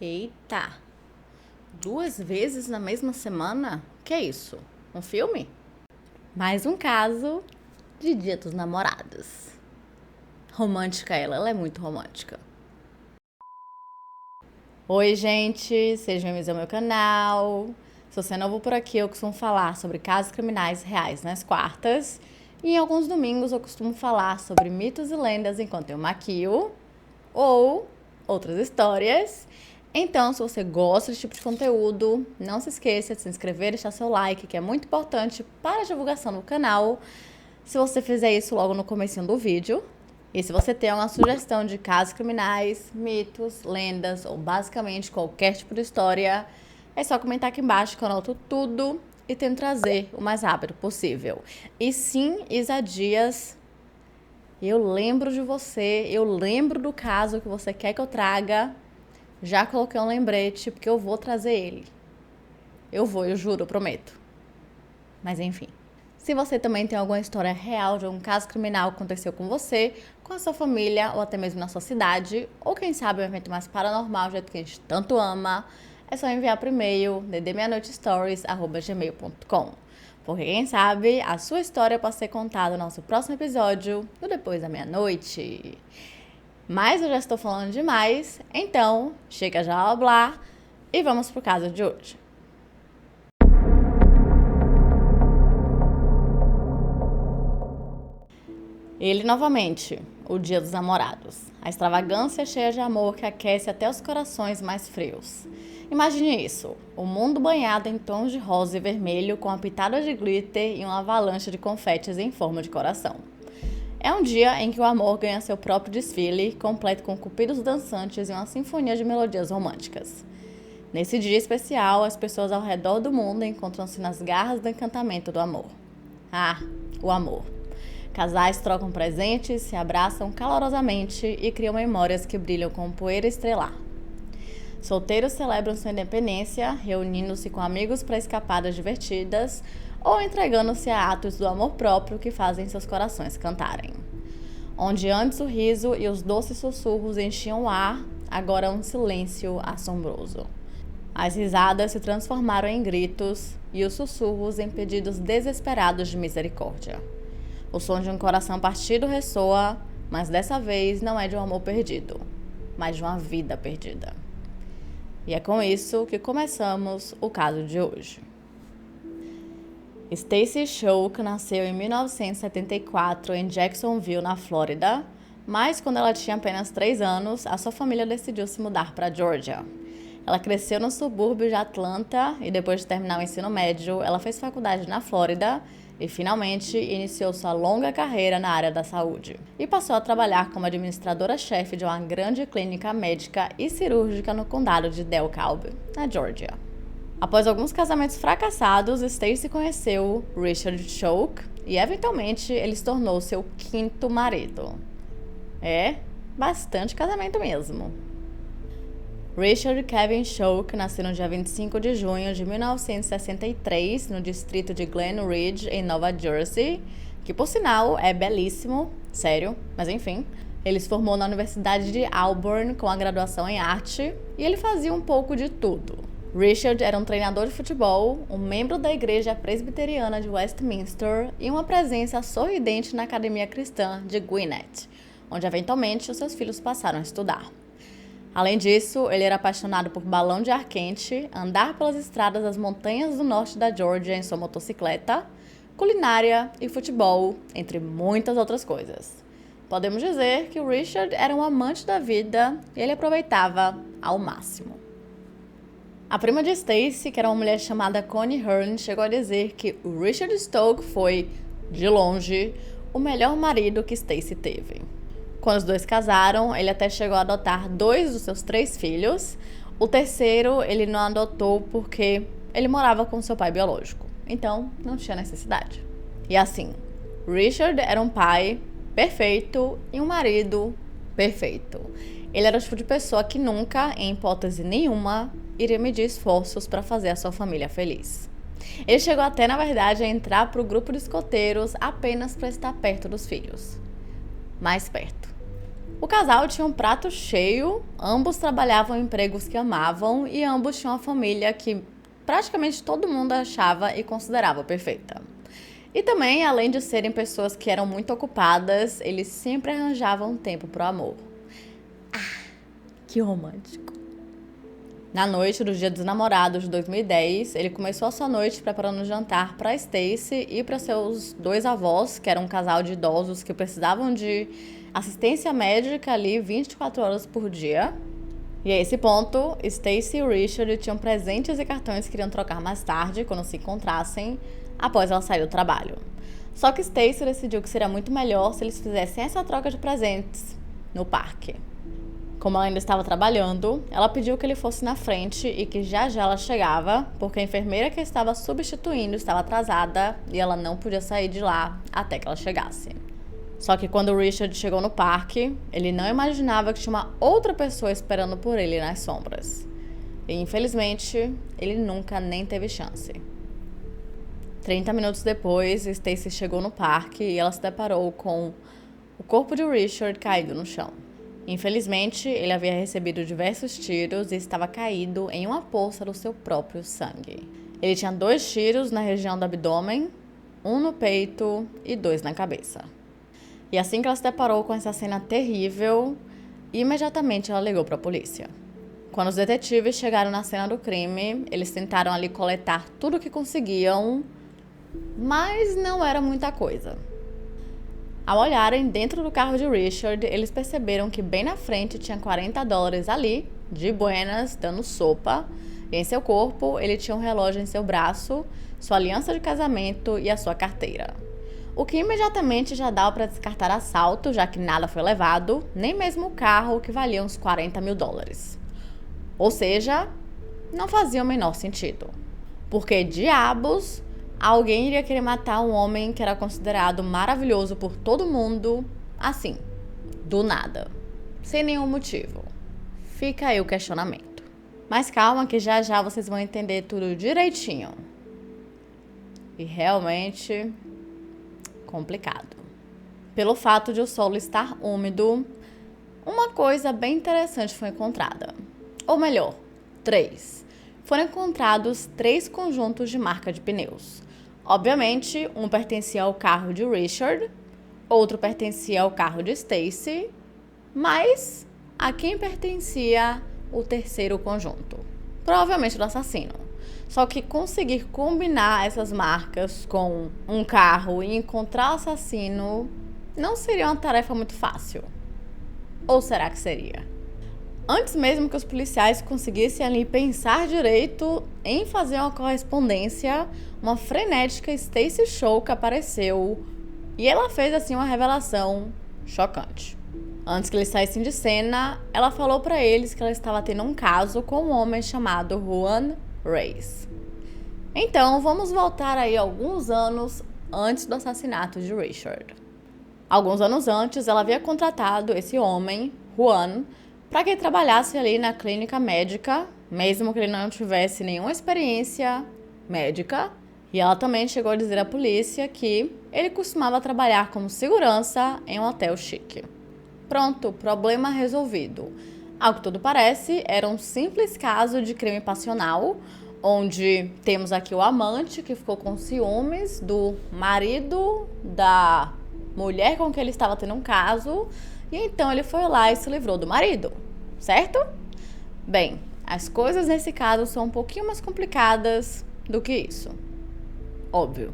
Eita, 2 vezes na mesma semana? Que é isso? Um filme? Mais um caso de Dia dos Namorados. Romântica ela é muito romântica. Oi, gente, sejam bem-vindos ao meu canal. Se você é novo por aqui, eu costumo falar sobre casos criminais reais nas quartas. E em alguns domingos eu costumo falar sobre mitos e lendas enquanto eu maquio ou outras histórias. Então, se você gosta desse tipo de conteúdo, não se esqueça de se inscrever e deixar seu like, que é muito importante para a divulgação do canal. Se você fizer isso logo no comecinho do vídeo. E se você tem alguma sugestão de casos criminais, mitos, lendas ou basicamente qualquer tipo de história, é só comentar aqui embaixo que eu anoto tudo e tento trazer o mais rápido possível. E sim, Isa Dias, eu lembro de você, eu lembro do caso que você quer que eu traga. Já coloquei um lembrete porque eu vou trazer ele. Eu juro, eu prometo. Mas enfim. Se você também tem alguma história real de algum caso criminal que aconteceu com você, com a sua família ou até mesmo na sua cidade, ou quem sabe um evento mais paranormal, do jeito que a gente tanto ama, é só enviar por e-mail ddmeanoitestories@gmail.com. Porque quem sabe a sua história pode ser contada no nosso próximo episódio do Depois da Meia-Noite. Mas eu já estou falando demais, então chega já a blá e vamos pro caso de hoje. Ele novamente, o Dia dos Namorados. A extravagância cheia de amor que aquece até os corações mais frios. Imagine isso, o mundo banhado em tons de rosa e vermelho com uma pitada de glitter e uma avalanche de confetes em forma de coração. É um dia em que o amor ganha seu próprio desfile, completo com cupidos dançantes e uma sinfonia de melodias românticas. Nesse dia especial, as pessoas ao redor do mundo encontram-se nas garras do encantamento do amor. Ah, o amor. Casais trocam presentes, se abraçam calorosamente e criam memórias que brilham como poeira estelar. Solteiros celebram sua independência, reunindo-se com amigos para escapadas divertidas ou entregando-se a atos do amor próprio que fazem seus corações cantarem. Onde antes o riso e os doces sussurros enchiam o ar, agora um silêncio assombroso. As risadas se transformaram em gritos e os sussurros em pedidos desesperados de misericórdia. O som de um coração partido ressoa, mas dessa vez não é de um amor perdido, mas de uma vida perdida. E é com isso que começamos o caso de hoje. Stacey Choke nasceu em 1974 em Jacksonville, na Flórida, mas quando ela tinha apenas 3 anos, a sua família decidiu se mudar para Georgia. Ela cresceu no subúrbio de Atlanta e depois de terminar o ensino médio, ela fez faculdade na Flórida e finalmente iniciou sua longa carreira na área da saúde. E passou a trabalhar como administradora-chefe de uma grande clínica médica e cirúrgica no condado de DeKalb, na Georgia. Após alguns casamentos fracassados, Stacey conheceu Richard Choke e eventualmente ele se tornou seu 5º marido. É, bastante casamento mesmo. Richard Kevin Choke nasceu no dia 25 de junho de 1963, no distrito de Glen Ridge, em Nova Jersey, que por sinal é belíssimo, sério, mas enfim. Ele se formou na Universidade de Auburn com a graduação em arte e ele fazia um pouco de tudo. Richard era um treinador de futebol, um membro da Igreja Presbiteriana de Westminster e uma presença sorridente na Academia Cristã de Gwinnett, onde eventualmente os seus filhos passaram a estudar. Além disso, ele era apaixonado por balão de ar quente, andar pelas estradas das montanhas do norte da Georgia em sua motocicleta, culinária e futebol, entre muitas outras coisas. Podemos dizer que o Richard era um amante da vida e ele aproveitava ao máximo. A prima de Stacey, que era uma mulher chamada Connie Hearn, chegou a dizer que o Richard Choke foi, de longe, o melhor marido que Stacey teve. Quando os dois casaram, ele até chegou a adotar 2 dos seus 3 filhos. O terceiro, ele não adotou porque ele morava com seu pai biológico. Então, não tinha necessidade. E assim, Richard era um pai perfeito e um marido perfeito. Ele era o tipo de pessoa que nunca, em hipótese nenhuma, iria medir esforços para fazer a sua família feliz. Ele chegou até, na verdade, a entrar para o grupo de escoteiros apenas para estar perto dos filhos. Mais perto. O casal tinha um prato cheio, ambos trabalhavam em empregos que amavam e ambos tinham uma família que praticamente todo mundo achava e considerava perfeita. E também, além de serem pessoas que eram muito ocupadas, eles sempre arranjavam tempo pro amor. Que romântico. Na noite do Dia dos Namorados de 2010, ele começou a sua noite preparando um jantar para Stacy e para seus dois avós, que eram um casal de idosos que precisavam de assistência médica ali 24 horas por dia. E a esse ponto, Stacy e o Richard tinham presentes e cartões que iriam trocar mais tarde, quando se encontrassem, após ela sair do trabalho. Só que Stacy decidiu que seria muito melhor se eles fizessem essa troca de presentes no parque. Como ela ainda estava trabalhando, ela pediu que ele fosse na frente e que já ela chegava, porque a enfermeira que estava substituindo estava atrasada e ela não podia sair de lá até que ela chegasse. Só que quando o Richard chegou no parque, ele não imaginava que tinha uma outra pessoa esperando por ele nas sombras. E infelizmente, ele nunca nem teve chance. 30 minutos depois, Stacy chegou no parque e ela se deparou com o corpo de Richard caído no chão. Infelizmente, ele havia recebido diversos tiros e estava caído em uma poça do seu próprio sangue. Ele tinha 2 tiros na região do abdômen, 1 no peito e 2 na cabeça. E assim que ela se deparou com essa cena terrível, imediatamente ela ligou para a polícia. Quando os detetives chegaram na cena do crime, eles tentaram ali coletar tudo o que conseguiam, mas não era muita coisa. Ao olharem dentro do carro de Richard, eles perceberam que bem na frente tinha $40 ali, de buenas, dando sopa. E em seu corpo, ele tinha um relógio em seu braço, sua aliança de casamento e a sua carteira. O que imediatamente já dava para descartar assalto, já que nada foi levado, nem mesmo o carro, que valia uns $40 mil. Ou seja, não fazia o menor sentido. Porque diabos... alguém iria querer matar um homem que era considerado maravilhoso por todo mundo, assim, do nada, sem nenhum motivo. Fica aí o questionamento. Mas calma que já vocês vão entender tudo direitinho. E realmente complicado. Pelo fato de o solo estar úmido, uma coisa bem interessante foi encontrada. Ou melhor, 3. Foram encontrados 3 conjuntos de marca de pneus. Obviamente, um pertencia ao carro de Richard, outro pertencia ao carro de Stacy, mas a quem pertencia o terceiro conjunto? Provavelmente do assassino. Só que conseguir combinar essas marcas com um carro e encontrar o assassino não seria uma tarefa muito fácil. Ou será que seria? Antes mesmo que os policiais conseguissem ali pensar direito em fazer uma correspondência, uma frenética Stacy Choke apareceu e ela fez assim uma revelação chocante. Antes que eles saíssem de cena, ela falou para eles que ela estava tendo um caso com um homem chamado Juan Reyes. Então, vamos voltar aí alguns anos antes do assassinato de Richard. Alguns anos antes, ela havia contratado esse homem, Juan, para que ele trabalhasse ali na clínica médica, mesmo que ele não tivesse nenhuma experiência médica. E ela também chegou a dizer à polícia que ele costumava trabalhar como segurança em um hotel chique. Pronto, problema resolvido. Ao que tudo parece, era um simples caso de crime passional, onde temos aqui o amante que ficou com ciúmes do marido da mulher com quem ele estava tendo um caso, e então ele foi lá e se livrou do marido, certo? Bem, as coisas nesse caso são um pouquinho mais complicadas do que isso. Óbvio.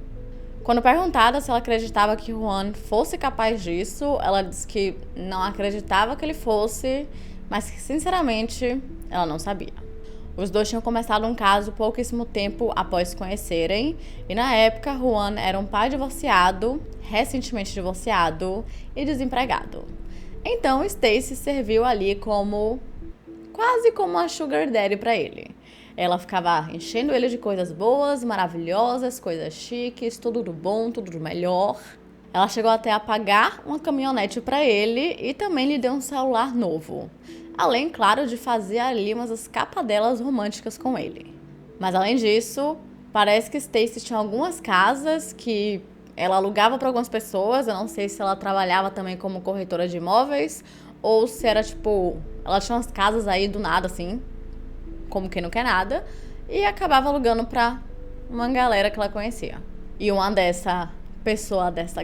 Quando perguntada se ela acreditava que Juan fosse capaz disso, ela disse que não acreditava que ele fosse, mas que sinceramente ela não sabia. Os dois tinham começado um caso pouquíssimo tempo após se conhecerem, e na época Juan era um pai divorciado, recentemente divorciado e desempregado. Então Stacy serviu ali quase como uma sugar daddy para ele. Ela ficava enchendo ele de coisas boas, maravilhosas, coisas chiques, tudo do bom, tudo do melhor. Ela chegou até a pagar uma caminhonete para ele e também lhe deu um celular novo. Além, claro, de fazer ali umas escapadelas românticas com ele. Mas além disso, parece que Stacy tinha algumas casas que ela alugava para algumas pessoas. Eu não sei se ela trabalhava também como corretora de imóveis ou se era tipo, ela tinha umas casas aí do nada, assim, como quem não quer nada, e acabava alugando pra uma galera que ela conhecia. E uma dessa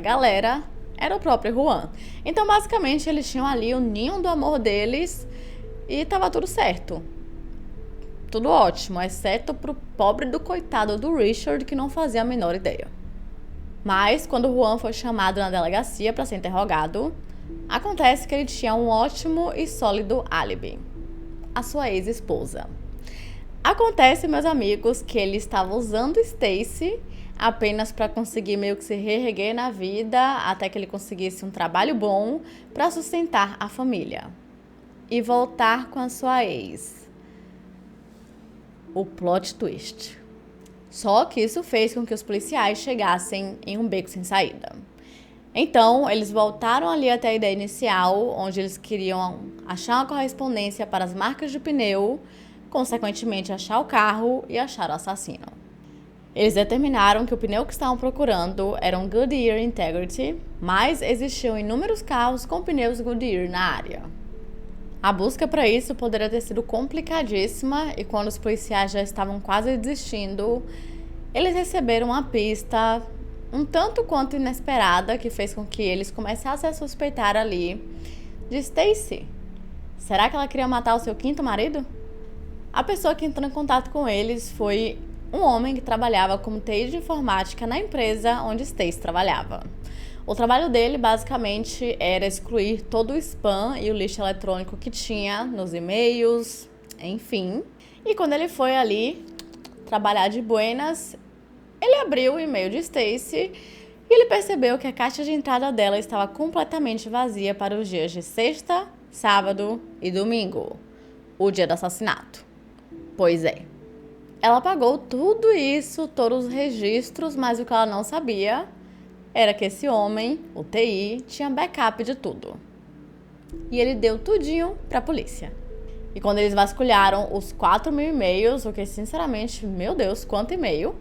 galera era o próprio Juan. Então, basicamente, eles tinham ali o ninho do amor deles e tava tudo certo. Tudo ótimo, exceto pro pobre do coitado do Richard, que não fazia a menor ideia. Mas, quando o Juan foi chamado na delegacia para ser interrogado, acontece que ele tinha um ótimo e sólido álibi. A sua ex-esposa. Acontece, meus amigos, que ele estava usando Stacy apenas para conseguir meio que se reerguer na vida até que ele conseguisse um trabalho bom para sustentar a família e voltar com a sua ex. O plot twist. Só que isso fez com que os policiais chegassem em um beco sem saída. Então, eles voltaram ali até a ideia inicial, onde eles queriam achar uma correspondência para as marcas de pneu, consequentemente achar o carro e achar o assassino. Eles determinaram que o pneu que estavam procurando era um Goodyear Integrity, mas existiam inúmeros carros com pneus Goodyear na área. A busca para isso poderia ter sido complicadíssima e quando os policiais já estavam quase desistindo, eles receberam uma pista um tanto quanto inesperada que fez com que eles começassem a suspeitar ali de Stacy. Será que ela queria matar o seu quinto marido? A pessoa que entrou em contato com eles foi um homem que trabalhava como TI de informática na empresa onde Stacy trabalhava. O trabalho dele, basicamente, era excluir todo o spam e o lixo eletrônico que tinha nos e-mails, enfim. E quando ele foi ali trabalhar de buenas, ele abriu o e-mail de Stacy e ele percebeu que a caixa de entrada dela estava completamente vazia para os dias de sexta, sábado e domingo, o dia do assassinato. Pois é. Ela pagou tudo isso, todos os registros, mas o que ela não sabia era que esse homem, o TI, tinha backup de tudo. E ele deu tudinho pra polícia. E quando eles vasculharam os 4.000 e-mails, o que sinceramente, meu Deus, quanto e-mail,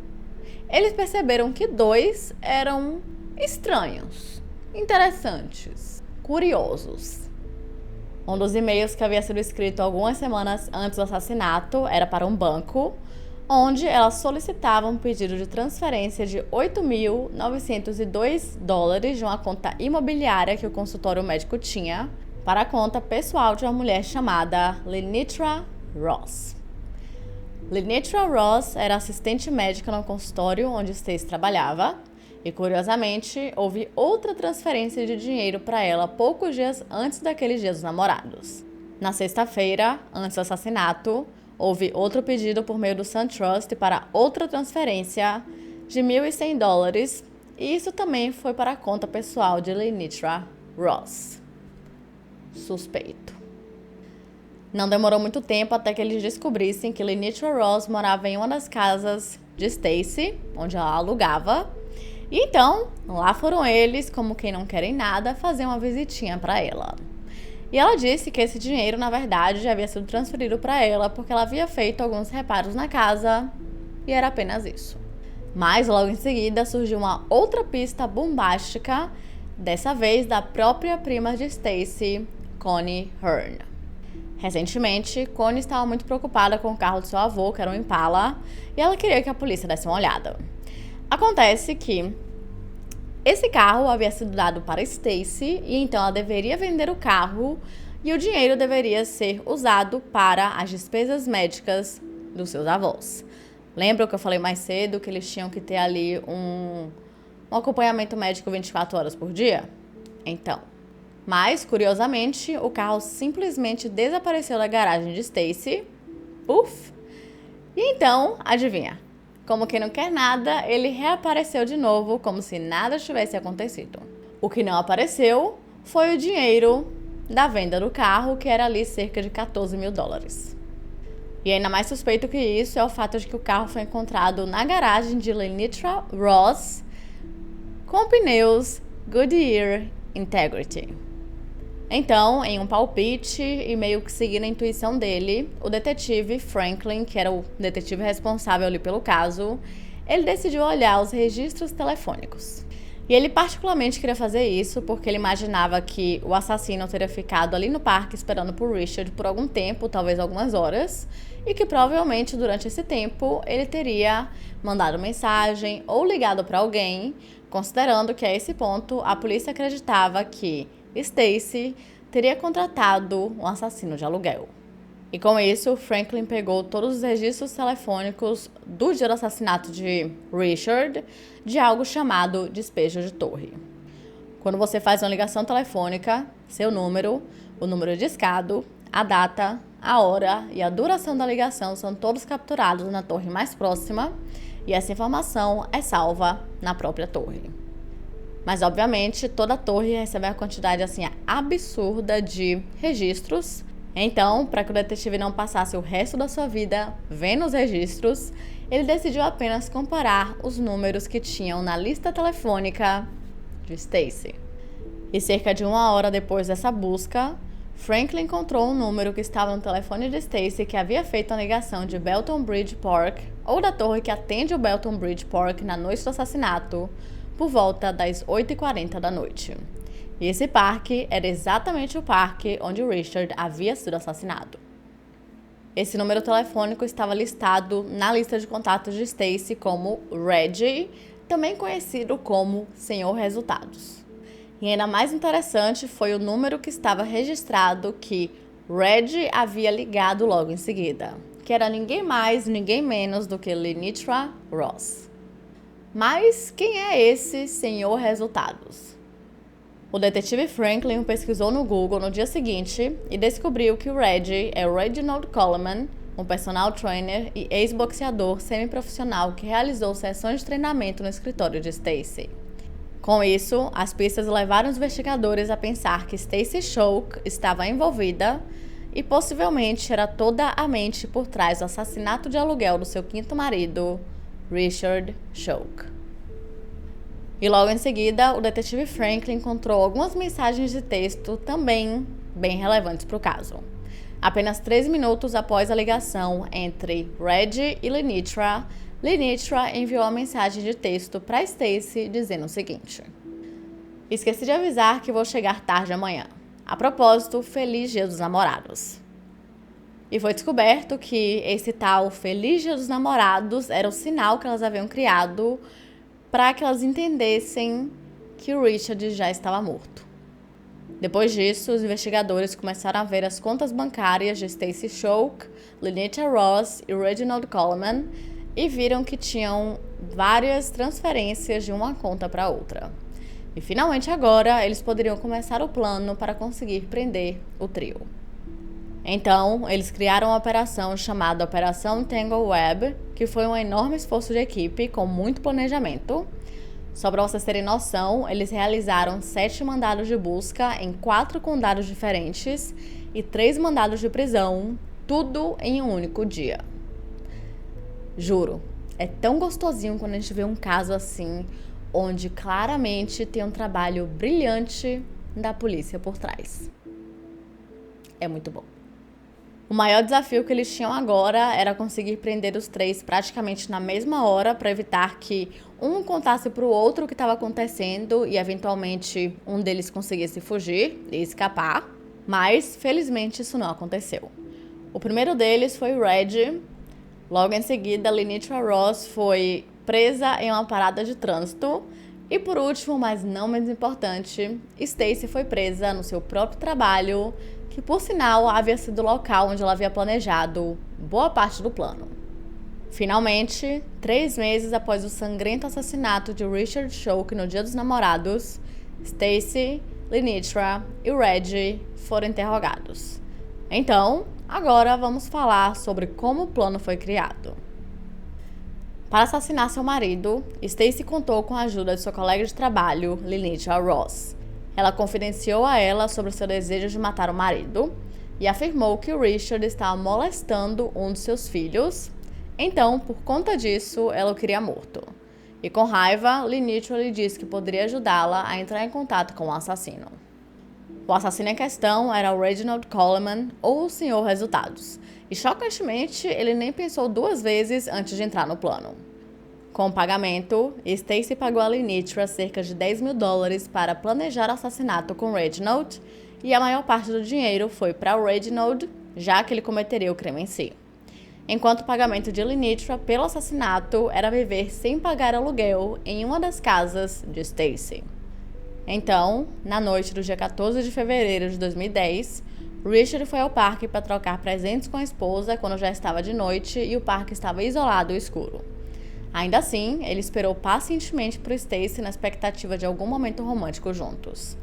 eles perceberam que 2 eram estranhos, interessantes, curiosos. Um dos e-mails que havia sido escrito algumas semanas antes do assassinato era para um banco, onde elas solicitavam um pedido de transferência de $8.902 de uma conta imobiliária que o consultório médico tinha para a conta pessoal de uma mulher chamada Lenitra Ross. Lenitra Ross era assistente médica no consultório onde Stacy trabalhava e, curiosamente, houve outra transferência de dinheiro para ela poucos dias antes daqueles dias dos namorados. Na sexta-feira, antes do assassinato, houve outro pedido por meio do SunTrust para outra transferência de $1.100 e isso também foi para a conta pessoal de Lenitra Ross. Suspeito. Não demorou muito tempo até que eles descobrissem que Lenitra Ross morava em uma das casas de Stacy, onde ela alugava. E então, lá foram eles, como quem não querem nada, fazer uma visitinha para ela. E ela disse que esse dinheiro, na verdade, já havia sido transferido para ela porque ela havia feito alguns reparos na casa e era apenas isso. Mas logo em seguida surgiu uma outra pista bombástica, dessa vez da própria prima de Stacy, Connie Hearn. Recentemente, Connie estava muito preocupada com o carro do seu avô, que era um Impala, e ela queria que a polícia desse uma olhada. Acontece que esse carro havia sido dado para Stacy e então ela deveria vender o carro e o dinheiro deveria ser usado para as despesas médicas dos seus avós. Lembra que eu falei mais cedo que eles tinham que ter ali um acompanhamento médico 24 horas por dia? Então, mas curiosamente o carro simplesmente desapareceu da garagem de Stacy. Puf! E então, adivinha? Como quem não quer nada, ele reapareceu de novo, como se nada tivesse acontecido. O que não apareceu foi o dinheiro da venda do carro, que era ali cerca de $14.000. E ainda mais suspeito que isso é o fato de que o carro foi encontrado na garagem de Lenitra Ross com pneus Goodyear Integrity. Então, em um palpite e meio que seguindo a intuição dele, o detetive Franklin, que era o detetive responsável ali pelo caso, ele decidiu olhar os registros telefônicos. E ele particularmente queria fazer isso porque ele imaginava que o assassino teria ficado ali no parque esperando por Richard por algum tempo, talvez algumas horas, e que provavelmente durante esse tempo ele teria mandado mensagem ou ligado para alguém, considerando que a esse ponto a polícia acreditava que Stacy teria contratado um assassino de aluguel. E com isso, Franklin pegou todos os registros telefônicos do dia do assassinato de Richard de algo chamado despejo de torre. Quando você faz uma ligação telefônica, seu número, o número discado, a data, a hora e a duração da ligação são todos capturados na torre mais próxima e essa informação é salva na própria torre. Mas, obviamente, toda torre recebe uma quantidade assim absurda de registros. Então, para que o detetive não passasse o resto da sua vida vendo os registros, ele decidiu apenas comparar os números que tinham na lista telefônica de Stacy. E cerca de 1 hora depois dessa busca, Franklin encontrou um número que estava no telefone de Stacy que havia feito a ligação de Belton Bridge Park, ou da torre que atende o Belton Bridge Park na noite do assassinato, por volta das 8h40 da noite. E esse parque era exatamente o parque onde Richard havia sido assassinado. Esse número telefônico estava listado na lista de contatos de Stacy como Reggie, também conhecido como Senhor Resultados. E ainda mais interessante foi o número que estava registrado que Reggie havia ligado logo em seguida, que era ninguém mais, ninguém menos do que Lenitra Ross. Mas quem é esse Senhor Resultados? O detetive Franklin o pesquisou no Google no dia seguinte e descobriu que o Reggie é o Reginald Coleman, um personal trainer e ex-boxeador semiprofissional que realizou sessões de treinamento no escritório de Stacy. Com isso, as pistas levaram os investigadores a pensar que Stacy Choke estava envolvida e possivelmente era toda a mente por trás do assassinato de aluguel do seu quinto marido, Richard Choke. E logo em seguida, o detetive Franklin encontrou algumas mensagens de texto também bem relevantes para o caso. Apenas 3 minutos após a ligação entre Reggie e Lenitra, Lenitra enviou uma mensagem de texto para Stacy dizendo o seguinte: esqueci de avisar que vou chegar tarde amanhã. A propósito, feliz Dia dos Namorados. E foi descoberto que esse tal Feliz Dia dos Namorados era o sinal que elas haviam criado para que elas entendessem que o Richard já estava morto. Depois disso, os investigadores começaram a ver as contas bancárias de Stacy Choke, Lenitra Ross e Reginald Coleman e viram que tinham várias transferências de uma conta para outra. E finalmente agora eles poderiam começar o plano para conseguir prender o trio. Então, eles criaram uma operação chamada Operação Tangle Web, que foi um enorme esforço de equipe com muito planejamento. Só para vocês terem noção, eles realizaram 7 mandados de busca em 4 condados diferentes e 3 mandados de prisão, tudo em um único dia. Juro, é tão gostosinho quando a gente vê um caso assim, onde claramente tem um trabalho brilhante da polícia por trás. É muito bom. O maior desafio que eles tinham agora era conseguir prender os 3 praticamente na mesma hora para evitar que um contasse para o outro o que estava acontecendo e eventualmente um deles conseguisse fugir e escapar, mas felizmente isso não aconteceu. O primeiro deles foi o Reggie. Logo em seguida, Lenitra Ross foi presa em uma parada de trânsito e por último, mas não menos importante, Stacy foi presa no seu próprio trabalho, que por sinal havia sido o local onde ela havia planejado boa parte do plano. Finalmente, 3 meses após o sangrento assassinato de Richard Choke no Dia dos Namorados, Stacy, Lenitra e Reggie foram interrogados. Então, agora vamos falar sobre como o plano foi criado. Para assassinar seu marido, Stacy contou com a ajuda de sua colega de trabalho, Lenitra Ross. Ela confidenciou a ela sobre seu desejo de matar o marido e afirmou que o Richard estava molestando um de seus filhos. Então, por conta disso, ela o queria morto. E com raiva, Lenitra lhe disse que poderia ajudá-la a entrar em contato com o assassino. O assassino em questão era o Reginald Coleman, ou o Senhor Resultados. E chocantemente, ele nem pensou 2 vezes antes de entrar no plano. Com o pagamento, Stacy pagou a Lenitra cerca de $10 mil para planejar o assassinato com Reginald, e a maior parte do dinheiro foi para o Reginald, já que ele cometeria o crime em si. Enquanto o pagamento de Lenitra pelo assassinato era viver sem pagar aluguel em uma das casas de Stacy. Então, na noite do dia 14 de fevereiro de 2010, Richard foi ao parque para trocar presentes com a esposa quando já estava de noite e o parque estava isolado e escuro. Ainda assim, ele esperou pacientemente por Stacy na expectativa de algum momento romântico juntos.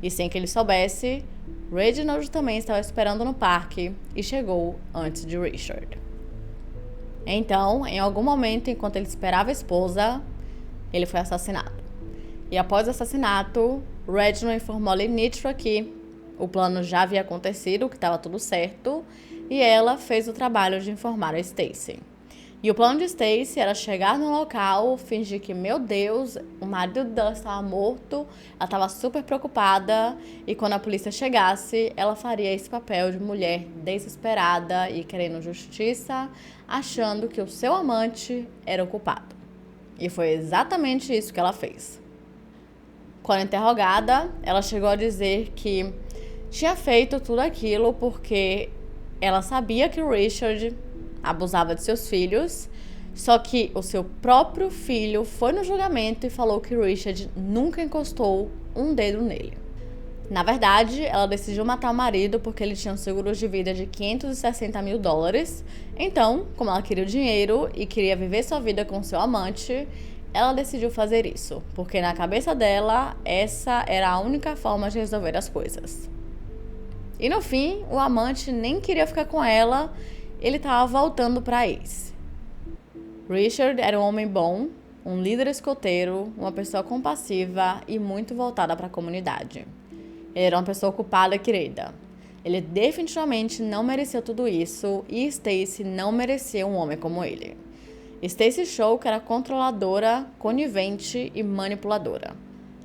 E sem que ele soubesse, Reginald também estava esperando no parque e chegou antes de Richard. Então, em algum momento, enquanto ele esperava a esposa, ele foi assassinado. E após o assassinato, Reginald informou a Lenitra que o plano já havia acontecido, que estava tudo certo, e ela fez o trabalho de informar a Stacy. E o plano de Stacy era chegar no local, fingir que, meu Deus, o marido dela estava morto, ela estava super preocupada, e quando a polícia chegasse, ela faria esse papel de mulher desesperada e querendo justiça, achando que o seu amante era o culpado. E foi exatamente isso que ela fez. Quando interrogada, ela chegou a dizer que tinha feito tudo aquilo porque ela sabia que o Richard abusava de seus filhos, só que o seu próprio filho foi no julgamento e falou que Richard nunca encostou um dedo nele. Na verdade, ela decidiu matar o marido porque ele tinha um seguro de vida de $560 mil. Então, como ela queria o dinheiro e queria viver sua vida com seu amante, ela decidiu fazer isso, porque na cabeça dela, essa era a única forma de resolver as coisas. E no fim, o amante nem queria ficar com ela, ele estava voltando para ex. Richard era um homem bom, um líder escoteiro, uma pessoa compassiva e muito voltada para a comunidade. Ele era uma pessoa ocupada e querida. Ele definitivamente não merecia tudo isso e Stacy não merecia um homem como ele. Stacy Choke era controladora, conivente e manipuladora.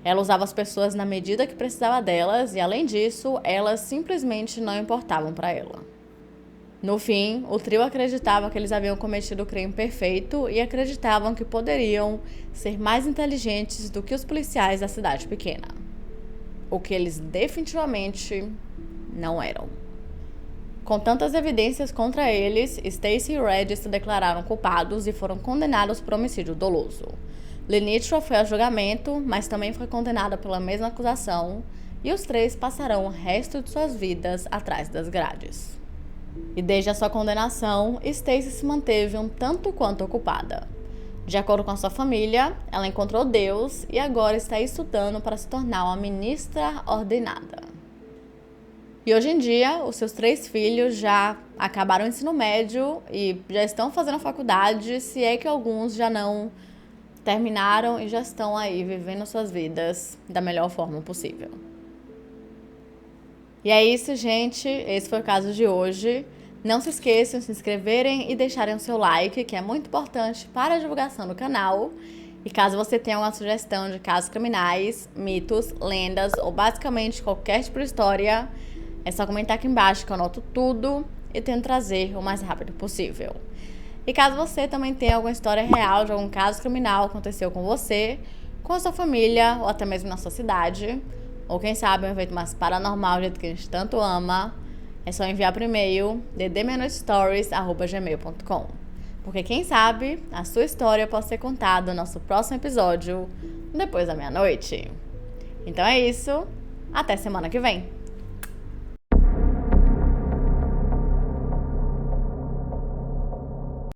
Ela usava as pessoas na medida que precisava delas e, além disso, elas simplesmente não importavam para ela. No fim, o trio acreditava que eles haviam cometido o crime perfeito e acreditavam que poderiam ser mais inteligentes do que os policiais da cidade pequena. O que eles definitivamente não eram. Com tantas evidências contra eles, Stacy e Regis se declararam culpados e foram condenados por homicídio doloso. Lenitra foi a julgamento, mas também foi condenada pela mesma acusação, e os três passarão o resto de suas vidas atrás das grades. E desde a sua condenação, Stacy se manteve um tanto quanto ocupada. De acordo com a sua família, ela encontrou Deus e agora está estudando para se tornar uma ministra ordenada. E hoje em dia, os seus 3 filhos já acabaram o ensino médio e já estão fazendo faculdade, se é que alguns já não terminaram e já estão aí vivendo suas vidas da melhor forma possível. E é isso, gente. Esse foi o caso de hoje. Não se esqueçam de se inscreverem e deixarem o seu like, que é muito importante para a divulgação do canal. E caso você tenha alguma sugestão de casos criminais, mitos, lendas ou basicamente qualquer tipo de história, é só comentar aqui embaixo que eu anoto tudo e tento trazer o mais rápido possível. E caso você também tenha alguma história real de algum caso criminal que aconteceu com você, com a sua família ou até mesmo na sua cidade, ou quem sabe um evento mais paranormal do jeito que a gente tanto ama, é só enviar por e-mail ddmeia-stories@gmail.com. Porque quem sabe a sua história pode ser contada no nosso próximo episódio depois da meia-noite. Então é isso, até semana que vem!